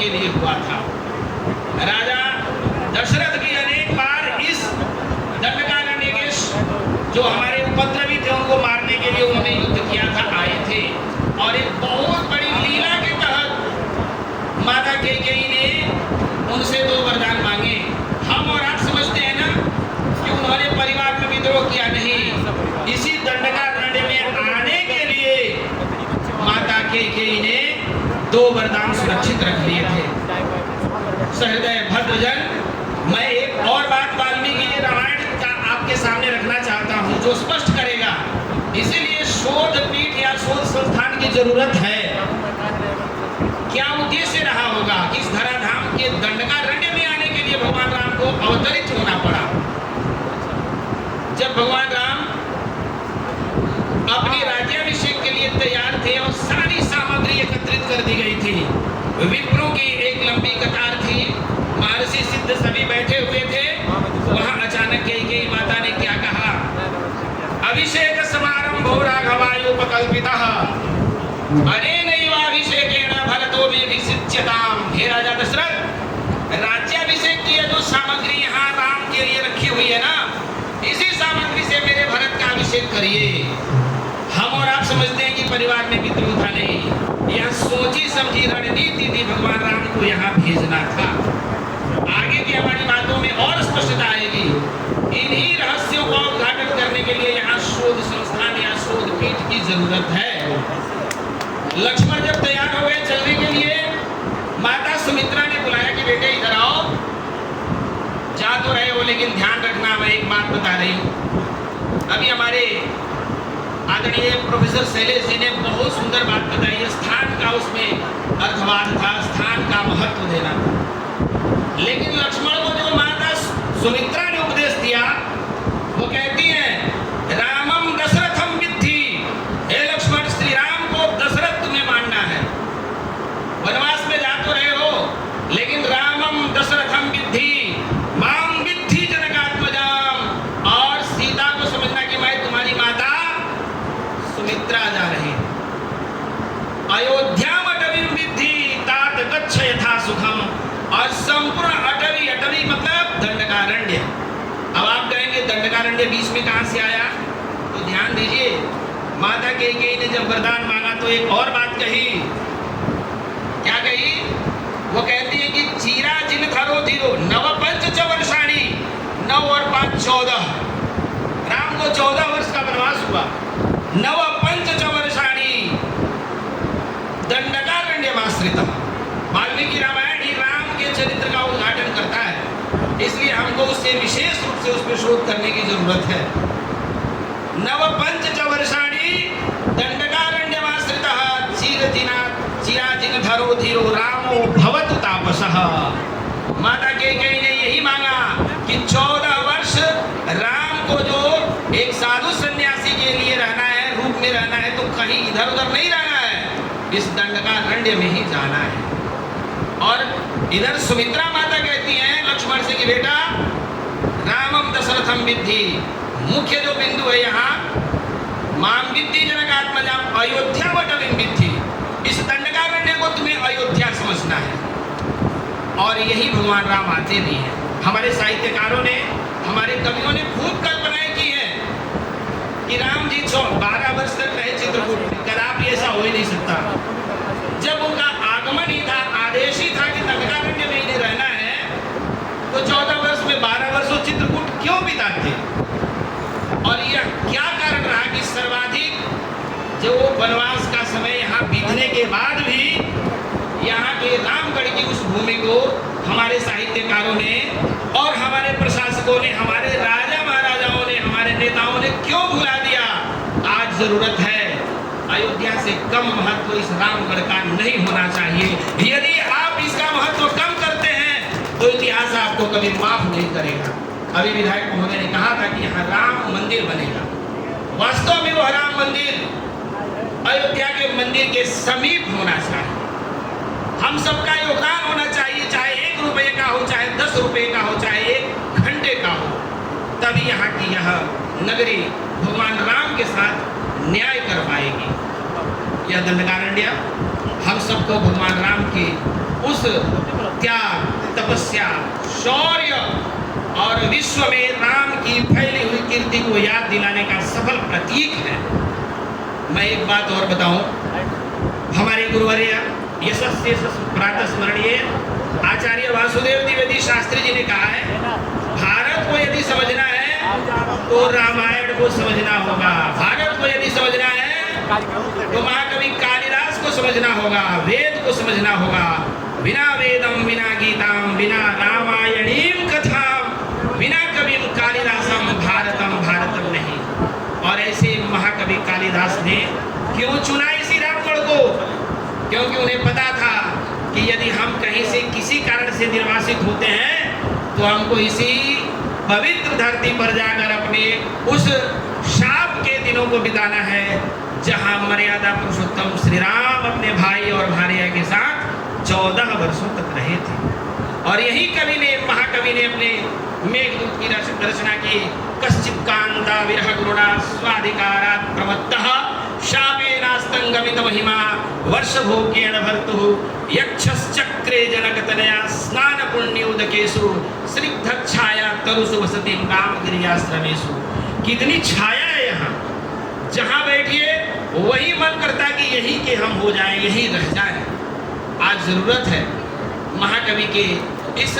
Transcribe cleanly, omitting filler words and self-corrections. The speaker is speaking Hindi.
के लिए हुआ था। राजा दशरथ भी अनेक बार इस दंडकारण्य के जो हमारे उपद्रवी थे उनको मारने के लिए उन्होंने युद्ध किया था, आए थे। और एक बहुत बड़ी लीला के तहत माता कैकेयी ने उनसे 2 वरदान मांगे। हम और आप समझते हैं ना कि उन्होंने परिवार में विद्रोह किया, नहीं। इसी दंडकारण्य में आने के लिए माता कैकेयी ने 2 वरदान सुरक्षित रख लिए थे। सहृदय भद्रजन, मैं एक और बात वाल्मीकि रामायण का आपके सामने रखना चाहता हूं जो स्पष्ट करेगा। इसीलिए शोध पीठ या शोध संस्थान की जरूरत है। क्या उद्देश्य रहा होगा कि इस धराधाम के दंडकारण्य में आने के लिए भगवान राम को अवतरित होना पड़ा। जब भगवान राम अपने राज्याभिषेक के लिए तैयार थे और सारी सामग्री एकत्रित कर दी गई थी, विप्रों की एक लंबी कतार थी, महर्षि सिद्ध सभी बैठे हुए थे। वहां अचानक कैकेयी माता ने क्या कहा? अभिषेक समारंभो राघवायोपकल्पितः अनेनैवाभिषेकेण भरतो मेऽभिषिच्यताम्। हे राजा दशरथ, राज्याभिषेक की जो सामग्री यहाँ राम के लिए रखी हुई है ना, इसी सामग्री से मेरे भरत का अभिषेक करिए। हम और आप समझते हैं कि परिवार में विद्रोह था, नहीं। यह सोची समझी रणनीति थी, भगवान राम को यहाँ भेजना था। आगे की हमारी बातों में और स्पष्टता आएगी। इन्हीं रहस्यों को उद्घाटन करने के लिए यहाँ शोध संस्थान या शोध पीठ की जरूरत है। लक्ष्मण जब तैयार हो गए चलने के लिए, माता सुमित्रा ने बुलाया कि बेटे इधर आओ। जा तो रहे हो लेकिन ध्यान रखना, मैं एक बात बता रही हूँ। अभी हमारे आदरणीय प्रोफेसर शैलेश जी ने बहुत सुंदर बात बताई। स्थान का उसमें अर्थवाद था, स्थान का महत्व देना था। लेकिन लक्ष्मण को जो माता सुमित्रा ने उपदेश दिया, वो कहती है रामम दशरथम विद्धि। हे लक्ष्मण, श्री राम को दशरथ तुम्हें मानना है। वनवास में जा तो रहे हो लेकिन रामम दशरथम विद्धि माम विद्धि जनकात्मजाम। और सीता को समझना कि मैं तुम्हारी माता सुमित्रा जा रही। अयोध्याम अटवीं विद्धि तात गच्छ यथा सुखम। और संपूर्ण अटवी, अटवी मतलब दंडकारण्य। अब आप कहेंगे दंडकारण्य बीच में कहां से आया? तो ध्यान दीजिए, माता कैकेयी ने जब वरदान मांगा तो एक और बात कही। क्या कही? वो कहती है कि चीरा जिन धरो धीरो नव पंच च वर्षाणी। 9 और 5 14। राम को 14 वर्ष का वनवास हुआ। नव पंच च वर्षाणी दंडकारण्यमाश्रितः। वाल्मीकि रामायण ही राम के चरित्र का उद्घाटन करता है, इसलिए हमको उससे विशेष रूप से उस पर शोध करने की जरूरत है। नव पंच च वर्षाणी दंडकारण्यमाश्रितः चिराजिन धरो धीरो रामो भवतु तापसः। माता कैकेयी ने यही मांगा कि 14 वर्ष राम को जो एक साधु सन्यासी के लिए रहना है, रूप में रहना है, तो कहीं इधर उधर नहीं रहना है, इस दंडकारण्य में ही जाना है। और इधर सुमित्रा माता कहती हैं लक्ष्मण से कि बेटा रामम दशरथम विद्धि। मुख्य जो बिंदु है यहाँ माम विद्धि जनकात्मजाम अयोध्या वटवीं विद्धि। इस दंडकारण्य को तुम्हें अयोध्या समझना है। और यही भगवान राम आते भी हैं। हमारे साहित्यकारों ने, हमारे कवियों ने खूब कल्पनाएं की है कि राम जी 12 वर्ष तक रहे चित्रकूट। कदापि ऐसा हो ही नहीं सकता। जब उनका आगमन ही था, आदेश ही था कि दंडकारण्य में इन्हें रहना है, तो 14 वर्ष में 12 वर्ष वो चित्रकूट क्यों बिताते? और यह क्या कारण रहा कि सर्वाधिक जो वनवास का समय यहाँ बीतने के बाद भी यहाँ के रामगढ़ की उस भूमि को हमारे साहित्यकारों ने और हमारे प्रशासकों ने, हमारे राजा महाराजाओं ने, हमारे नेताओं ने क्यों भुला दिया? आज जरूरत है। अयोध्या से कम महत्व इस रामगढ़ का नहीं होना चाहिए। यदि आप इसका महत्व कम करते हैं तो इतिहास आपको कभी माफ नहीं करेगा। अभी विधायक महोदय ने कहा था कि यहाँ राम मंदिर बनेगा। वास्तव में वह राम मंदिर अयोध्या के मंदिर के समीप होना चाहिए। हम सबका योगदान होना चाहिए, चाहे 1 रुपये का हो, चाहे 10 रुपये का हो, चाहे 1 घंटे का हो। तभी यहाँ की यह नगरी भगवान राम के साथ न्याय कर पाएगी। यह दंडकारण्य हम सबको भगवान राम के उस त्याग, तपस्या, शौर्य और विश्व में राम की फैली हुई कीर्ति को याद दिलाने का सफल प्रतीक है। मैं एक बात और बताऊं, हमारे गुरुवर्य यशस्वी प्रातः स्मरणीय आचार्य वासुदेव द्विवेदी शास्त्री जी ने कहा है, भारत को यदि समझना है तो रामायण को समझना होगा, भारत को यदि समझना है तो महाकवि कालिदास को समझना होगा, वेद को समझना होगा। बिना वेदम बिना गीताम बिना रामायणीम कथाम बिना कविम कालिदासम भारतम भारतम नहीं। और ऐसे महाकवि कालिदास ने क्यों चुना इसी रामगढ़ को? क्योंकि उन्हें पता था कि यदि हम कहीं से किसी कारण से निर्वासित होते हैं तो हमको इसी पवित्र धरती पर जाकर अपने उस शाप के दिनों को बिताना है जहां मर्यादा पुरुषोत्तम श्री राम अपने भाई और भार्या के साथ 14 वर्षों तक रहे थे। और यही कवि ने, महाकवि ने अपने मेघदूत की रचना की। कश्चित् कांता विरह गुरुणा स्वाधिकारात् प्रवत्तः शापेनास्तंगमित महिमा वर्षभोग्येन भर्तुः यक्षश्चक्रे जनकतनया स्नान पुण्योदकेषु स्निग्धच्छाया तरुषु वसति रामगिर्याश्रमेषु। कितनी छाया है यहाँ, जहाँ बैठिए वही मन करता कि यही के हम हो जाएं, यही रह जाएं। आज जरूरत है महाकवि के इस